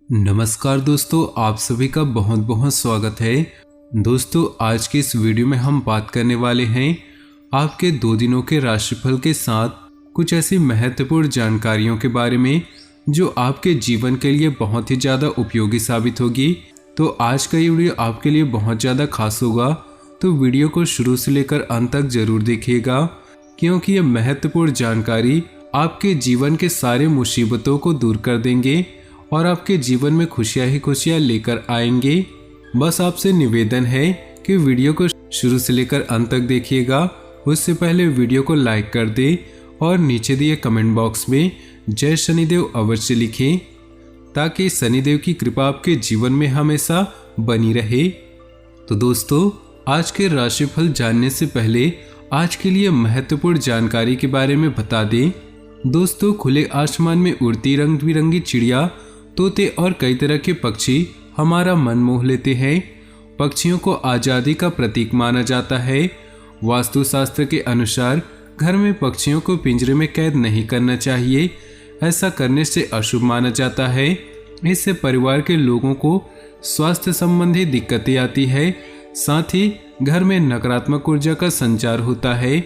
नमस्कार दोस्तों, आप सभी का बहुत बहुत स्वागत है। दोस्तों, आज के इस वीडियो में हम बात करने वाले हैं आपके 2 दिनों के राशिफल के साथ कुछ ऐसी महत्वपूर्ण जानकारियों के बारे में जो आपके जीवन के लिए बहुत ही ज़्यादा उपयोगी साबित होगी। तो आज का ये वीडियो आपके लिए बहुत ज़्यादा खास होगा, तो वीडियो को शुरू से लेकर अंत तक जरूर देखिएगा, क्योंकि ये महत्वपूर्ण जानकारी आपके जीवन के सारे मुसीबतों को दूर कर देंगे और आपके जीवन में खुशियां ही खुशियां लेकर आएंगे। बस आपसे निवेदन है कि वीडियो को शुरू से लेकर अंत तक देखिएगा। उससे पहले वीडियो को लाइक कर दें और नीचे दिए कमेंट बॉक्स में जय शनिदेव अवश्य लिखें, ताकि शनिदेव की कृपा आपके जीवन में हमेशा बनी रहे। तो दोस्तों, आज के राशिफल जानने से पहले आज के लिए महत्वपूर्ण जानकारी के बारे में बता दें। दोस्तों, खुले आसमान में उड़ती रंग बिरंगी चिड़िया, तोते और कई तरह के पक्षी हमारा मन मोह लेते हैं। पक्षियों को आज़ादी का प्रतीक माना जाता है। वास्तुशास्त्र के अनुसार घर में पक्षियों को पिंजरे में कैद नहीं करना चाहिए। ऐसा करने से अशुभ माना जाता है। इससे परिवार के लोगों को स्वास्थ्य संबंधी दिक्कतें आती है। साथ ही घर में नकारात्मक ऊर्जा का संचार होता है।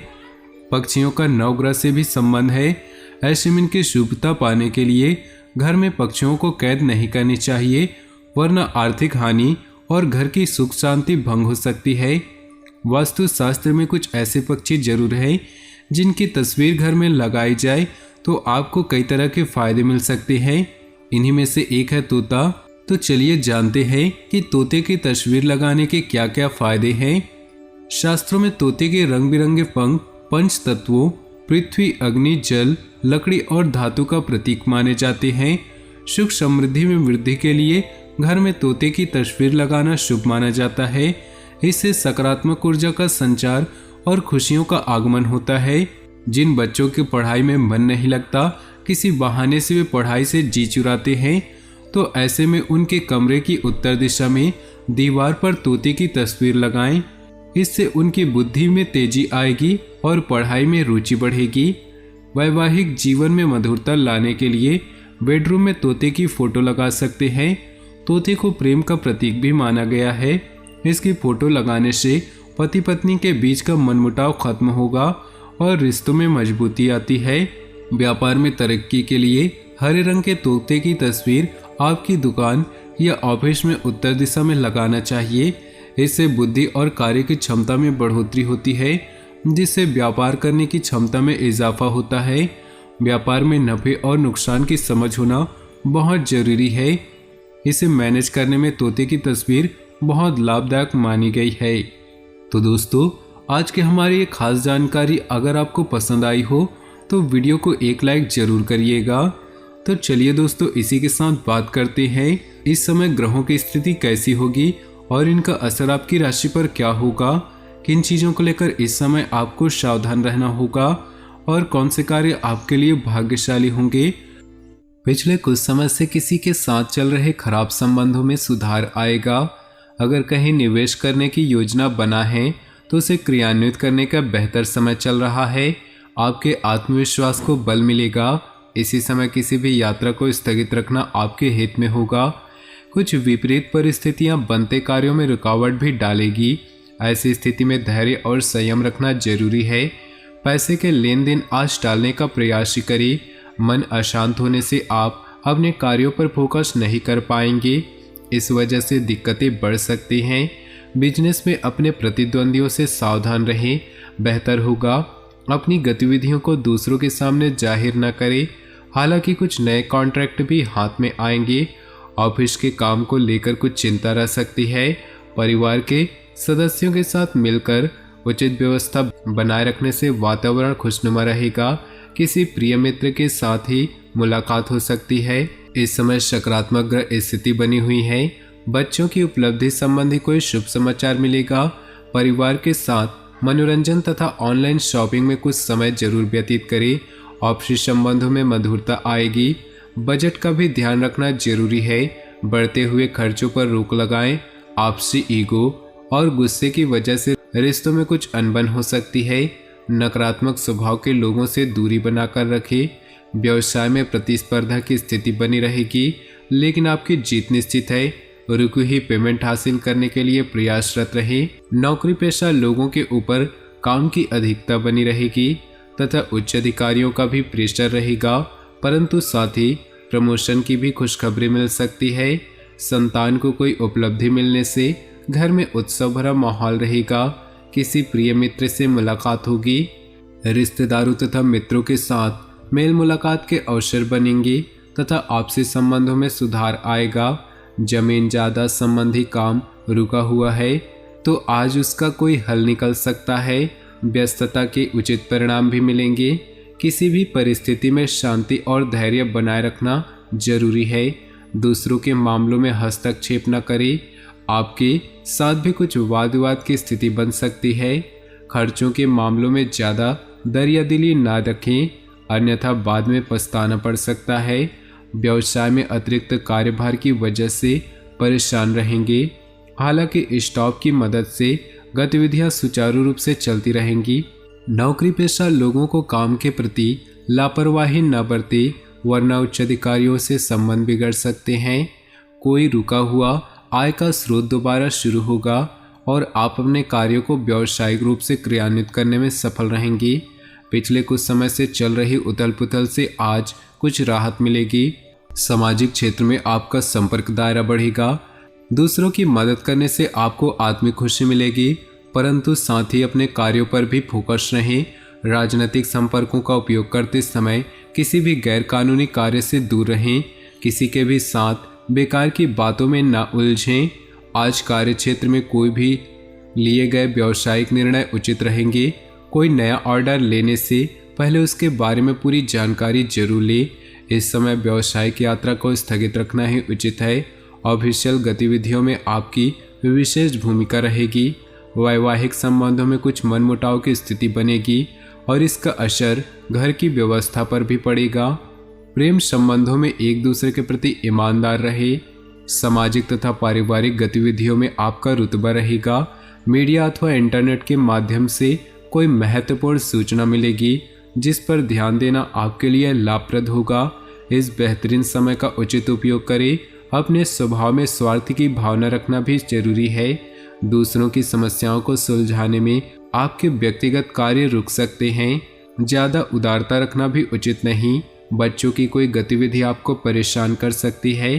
पक्षियों का नवग्रह से भी संबंध है। ऐसे में इनकी शुभता पाने के लिए घर में पक्षियों को कैद नहीं करनी चाहिए, वरना आर्थिक हानि और घर की सुख शांति भंग हो सकती है। वास्तुशास्त्र में कुछ ऐसे पक्षी जरूर हैं जिनकी तस्वीर घर में लगाई जाए तो आपको कई तरह के फायदे मिल सकते हैं। इन्हीं में से एक है तोता। तो चलिए जानते हैं कि तोते की तस्वीर लगाने के क्या क्या फायदे हैं। शास्त्रों में तोते के रंग बिरंगे पंख पंच तत्वों पृथ्वी, अग्नि, जल, लकड़ी और धातु का प्रतीक माने जाते हैं। सुख समृद्धि में वृद्धि के लिए घर में तोते की तस्वीर लगाना शुभ माना जाता है। इससे सकारात्मक ऊर्जा का संचार और खुशियों का आगमन होता है। जिन बच्चों की पढ़ाई में मन नहीं लगता, किसी बहाने से वे पढ़ाई से जी चुराते हैं, तो ऐसे में उनके कमरे की उत्तर दिशा में दीवार पर तोते की तस्वीर लगाएं। इससे उनकी बुद्धि में तेजी आएगी और पढ़ाई में रुचि बढ़ेगी। वैवाहिक जीवन में मधुरता लाने के लिए बेडरूम में तोते की फोटो लगा सकते हैं। तोते को प्रेम का प्रतीक भी माना गया है। इसकी फोटो लगाने से पति पत्नी के बीच का मनमुटाव खत्म होगा और रिश्तों में मजबूती आती है। व्यापार में तरक्की के लिए हरे रंग के तोते की तस्वीर आपकी दुकान या ऑफिस में उत्तर दिशा में लगाना चाहिए। इससे बुद्धि और कार्य की क्षमता में बढ़ोतरी होती है, जिससे व्यापार करने की क्षमता में इजाफा होता है। व्यापार में नफे और नुकसान की समझ होना बहुत जरूरी है। इसे मैनेज करने में तोते की तस्वीर बहुत लाभदायक मानी गई है। तो दोस्तों, आज की हमारी ये खास जानकारी अगर आपको पसंद आई हो तो वीडियो को एक लाइक जरूर करिएगा। तो चलिए दोस्तों, इसी के साथ बात करते हैं इस समय ग्रहों की स्थिति कैसी होगी और इनका असर आपकी राशि पर क्या होगा। किन चीज़ों को लेकर इस समय आपको सावधान रहना होगा और कौन से कार्य आपके लिए भाग्यशाली होंगे। पिछले कुछ समय से किसी के साथ चल रहे खराब संबंधों में सुधार आएगा। अगर कहीं निवेश करने की योजना बना है तो उसे क्रियान्वित करने का बेहतर समय चल रहा है। आपके आत्मविश्वास को बल मिलेगा। इसी समय किसी भी यात्रा को स्थगित रखना आपके हित में होगा। कुछ विपरीत परिस्थितियां बनते कार्यों में रुकावट भी डालेगी। ऐसी स्थिति में धैर्य और संयम रखना जरूरी है। पैसे के लेन देन आज टालने का प्रयास करें। मन अशांत होने से आप अपने कार्यों पर फोकस नहीं कर पाएंगे। इस वजह से दिक्कतें बढ़ सकती हैं। बिजनेस में अपने प्रतिद्वंदियों से सावधान रहें, बेहतर होगा। अपनी गतिविधियों को दूसरों के सामने जाहिर न करें। हालांकि कुछ नए कॉन्ट्रैक्ट भी हाथ में आएंगे। ऑफिस के काम को लेकर कुछ चिंता रह सकती है। परिवार के सदस्यों के साथ मिलकर उचित व्यवस्था बनाए रखने से वातावरण खुशनुमा रहेगा। किसी प्रिय मित्र के साथ ही मुलाकात हो सकती है। इस समय सकारात्मक ग्रह स्थिति बनी हुई है। बच्चों की उपलब्धि संबंधी कोई शुभ समाचार मिलेगा। परिवार के साथ मनोरंजन तथा ऑनलाइन शॉपिंग में कुछ समय जरूर व्यतीत करें। ऑफिस संबंधों में मधुरता आएगी। बजट का भी ध्यान रखना जरूरी है। बढ़ते हुए खर्चों पर रोक लगाएं। आपसी ईगो और गुस्से की वजह से रिश्तों में कुछ अनबन हो सकती है। नकारात्मक स्वभाव के लोगों से दूरी बनाकर रखें। व्यवसाय में प्रतिस्पर्धा की स्थिति बनी रहेगी। लेकिन आपकी जीत निश्चित है। रुकी हुई पेमेंट हासिल करने के लिए प्रयासरत रहे। नौकरी पेशा लोगों के ऊपर काम की अधिकता बनी रहेगी तथा उच्च अधिकारियों का भी प्रेशर रहेगा, परंतु साथ ही प्रमोशन की भी खुशखबरी मिल सकती है। संतान को कोई उपलब्धि मिलने से घर में उत्सव भरा माहौल रहेगा। किसी प्रिय मित्र से मुलाकात होगी। रिश्तेदारों तथा मित्रों के साथ मेल मुलाकात के अवसर बनेंगे तथा आपसी संबंधों में सुधार आएगा। जमीन जायदाद संबंधी काम रुका हुआ है तो आज उसका कोई हल निकल सकता है। व्यस्तता के उचित परिणाम भी मिलेंगे। किसी भी परिस्थिति में शांति और धैर्य बनाए रखना जरूरी है। दूसरों के मामलों में हस्तक्षेप न करें। आपके साथ भी कुछ वाद विवाद की स्थिति बन सकती है। खर्चों के मामलों में ज़्यादा दरियादिली ना रखें, अन्यथा बाद में पछताना पड़ सकता है। व्यवसाय में अतिरिक्त कार्यभार की वजह से परेशान रहेंगे। हालांकि स्टाफ की मदद से गतिविधियां सुचारू रूप से चलती रहेंगी। नौकरी पेशा लोगों को काम के प्रति लापरवाही न बरते, वरना उच्च अधिकारियों से संबंध बिगड़ सकते हैं। कोई रुका हुआ आय का स्रोत दोबारा शुरू होगा और आप अपने कार्यों को व्यावसायिक रूप से क्रियान्वित करने में सफल रहेंगी। पिछले कुछ समय से चल रही उथल पुथल से आज कुछ राहत मिलेगी। सामाजिक क्षेत्र में आपका संपर्क दायरा बढ़ेगा। दूसरों की मदद करने से आपको आत्मिक खुशी मिलेगी, परंतु साथ ही अपने कार्यों पर भी फोकस रहें। राजनीतिक संपर्कों का उपयोग करते समय किसी भी गैर कानूनी कार्य से दूर रहें। किसी के भी साथ बेकार की बातों में ना उलझें। आज कार्य क्षेत्र में कोई भी लिए गए व्यावसायिक निर्णय उचित रहेंगे। कोई नया ऑर्डर लेने से पहले उसके बारे में पूरी जानकारी जरूर लें। इस समय व्यावसायिक यात्रा को स्थगित रखना ही उचित है। ऑफिशियल गतिविधियों में आपकी विशेष भूमिका रहेगी। वैवाहिक संबंधों में कुछ मनमुटाव की स्थिति बनेगी और इसका असर घर की व्यवस्था पर भी पड़ेगा। प्रेम संबंधों में एक दूसरे के प्रति ईमानदार रहे। सामाजिक तथा पारिवारिक गतिविधियों में आपका रुतबा रहेगा। मीडिया अथवा इंटरनेट के माध्यम से कोई महत्वपूर्ण सूचना मिलेगी जिस पर ध्यान देना आपके लिए लाभप्रद होगा। इस बेहतरीन समय का उचित उपयोग करें। अपने स्वभाव में स्वार्थ की भावना रखना भी जरूरी है। दूसरों की समस्याओं को सुलझाने में आपके व्यक्तिगत कार्य रुक सकते हैं। ज़्यादा उदारता रखना भी उचित नहीं। बच्चों की कोई गतिविधि आपको परेशान कर सकती है।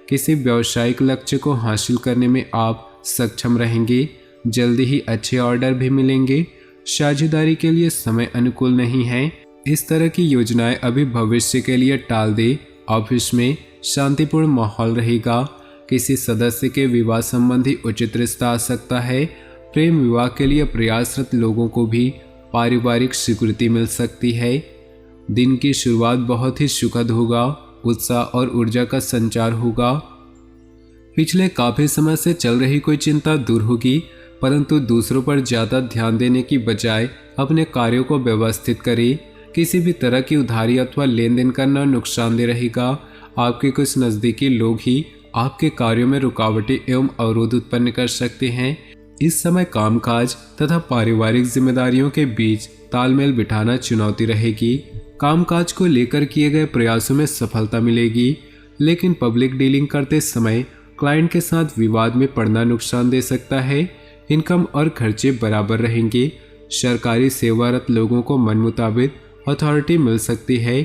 किसी व्यावसायिक लक्ष्य को हासिल करने में आप सक्षम रहेंगे। जल्दी ही अच्छे ऑर्डर भी मिलेंगे। साझेदारी के लिए समय अनुकूल नहीं है। इस तरह की योजनाएं अभी भविष्य के लिए टाल दे। ऑफिस में शांतिपूर्ण माहौल रहेगा। किसी सदस्य के विवाह संबंधी उचित रिश्ता आ सकता है। प्रेम विवाह के लिए प्रयासरत लोगों को भी पारिवारिक स्वीकृति मिल सकती है। दिन की शुरुआत बहुत ही सुखद होगा। उत्साह और ऊर्जा का संचार होगा। पिछले काफी समय से चल रही कोई चिंता दूर होगी, परंतु दूसरों पर ज़्यादा ध्यान देने की बजाय अपने कार्यों को व्यवस्थित करें। किसी भी तरह की उधारी अथवा लेन देन करना नुकसानदेह रहेगा। आपके कुछ नज़दीकी लोग ही आपके कार्यों में रुकावटें एवं अवरोध उत्पन्न कर सकते हैं। इस समय कामकाज तथा पारिवारिक जिम्मेदारियों के बीच तालमेल बिठाना चुनौती रहेगी। कामकाज को लेकर किए गए प्रयासों में सफलता मिलेगी, लेकिन पब्लिक डीलिंग करते समय क्लाइंट के साथ विवाद में पड़ना नुकसान दे सकता है। इनकम और खर्चे बराबर रहेंगे। सरकारी सेवारत लोगों को मन मुताबिक अथॉरिटी मिल सकती है।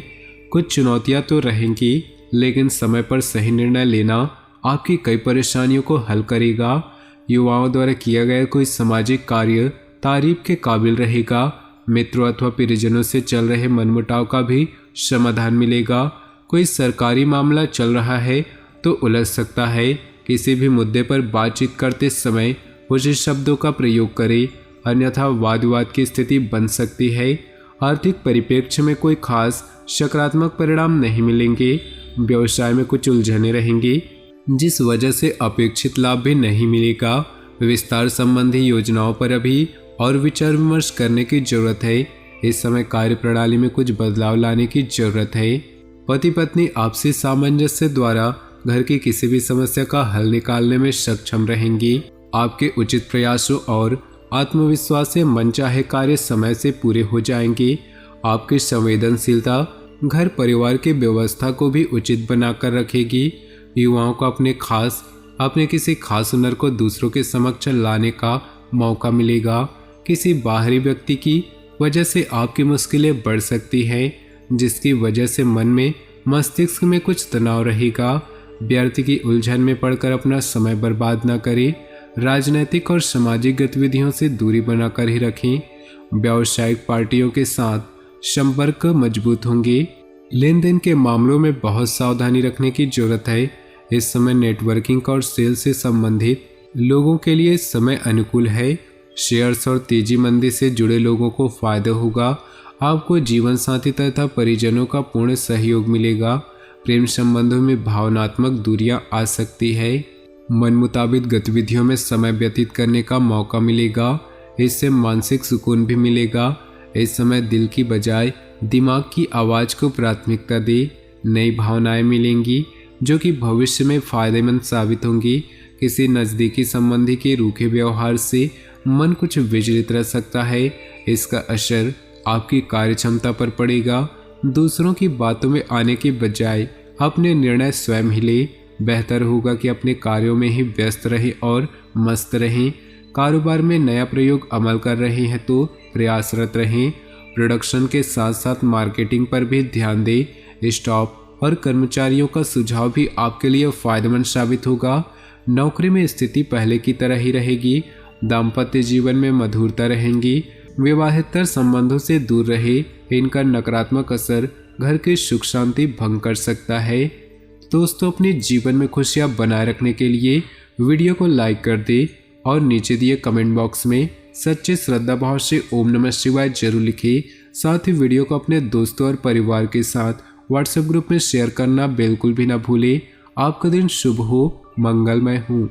कुछ चुनौतियां तो रहेंगी, लेकिन समय पर सही निर्णय लेना आपकी कई परेशानियों को हल करेगा। युवाओं द्वारा किया गया कोई सामाजिक कार्य तारीफ के काबिल रहेगा। मित्रों अथवा परिजनों से चल रहे मनमुटाव का भी समाधान मिलेगा। कोई सरकारी मामला चल रहा है तो उलझ सकता है। किसी भी मुद्दे पर बातचीत करते समय उचित शब्दों का प्रयोग करें, अन्यथा वाद विवाद की स्थिति बन सकती है। आर्थिक परिप्रेक्ष्य में कोई खास सकारात्मक परिणाम नहीं मिलेंगे। व्यवसाय में कुछ उलझने रहेंगी, जिस वजह से अपेक्षित लाभ भी नहीं मिलेगा। विस्तार संबंधी योजनाओं पर अभी और विचार विमर्श करने की जरूरत है। इस समय कार्य प्रणाली में कुछ बदलाव लाने की जरूरत है। पति पत्नी आपसी सामंजस्य द्वारा घर की किसी भी समस्या का हल निकालने में सक्षम रहेंगी। आपके उचित प्रयासों और आत्मविश्वास से मनचाहे कार्य समय से पूरे हो जाएंगे। आपकी संवेदनशीलता घर परिवार की व्यवस्था को भी उचित बनाकर रखेगी। युवाओं को अपने किसी खास हुनर को दूसरों के समक्ष लाने का मौका मिलेगा। किसी बाहरी व्यक्ति की वजह से आपकी मुश्किलें बढ़ सकती हैं, जिसकी वजह से मन में मस्तिष्क में कुछ तनाव रहेगा। व्यर्थ की उलझन में पड़कर अपना समय बर्बाद न करें। राजनीतिक और सामाजिक गतिविधियों से दूरी बनाकर ही रखें। व्यावसायिक पार्टियों के साथ संपर्क मजबूत होंगे। लेन देन के मामलों में बहुत सावधानी रखने की जरूरत है। इस समय नेटवर्किंग और सेल से संबंधित लोगों के लिए समय अनुकूल है। शेयर्स और तेजी मंदी से जुड़े लोगों को फायदा होगा। आपको जीवन साथी तथा परिजनों का पूर्ण सहयोग मिलेगा। प्रेम संबंधों में भावनात्मक दूरियां आ सकती है। मन मुताबिक गतिविधियों में समय व्यतीत करने का मौका मिलेगा। इससे मानसिक सुकून भी मिलेगा। इस समय दिल की बजाय दिमाग की आवाज़ को प्राथमिकता दे। नई भावनाएं मिलेंगी जो कि भविष्य में फायदेमंद साबित होंगी। किसी नज़दीकी संबंधी के रूखे व्यवहार से मन कुछ विचलित रह सकता है। इसका असर आपकी कार्यक्षमता पर पड़ेगा। दूसरों की बातों में आने के बजाय अपने निर्णय स्वयं ही ले। बेहतर होगा कि अपने कार्यों में ही व्यस्त रहें और मस्त रहें। कारोबार में नया प्रयोग अमल कर रहे हैं तो प्रयासरत रहें। प्रोडक्शन के साथ साथ मार्केटिंग पर भी ध्यान दें। स्टाफ और कर्मचारियों का सुझाव भी आपके लिए फायदेमंद साबित होगा। नौकरी में स्थिति पहले की तरह ही रहेगी। दाम्पत्य जीवन में मधुरता रहेंगी। विवाहेतर संबंधों से दूर रहे। इनका नकारात्मक असर घर की सुख शांति भंग कर सकता है। दोस्तों, अपने जीवन में खुशियां बनाए रखने के लिए वीडियो को लाइक कर दे और नीचे दिए कमेंट बॉक्स में सच्चे श्रद्धा भाव से ओम नमः शिवाय जरूर लिखें। साथ ही वीडियो को अपने दोस्तों और परिवार के साथ व्हाट्सएप ग्रुप में शेयर करना बिल्कुल भी ना भूलें। आपका दिन शुभ हो, मंगलमय हो।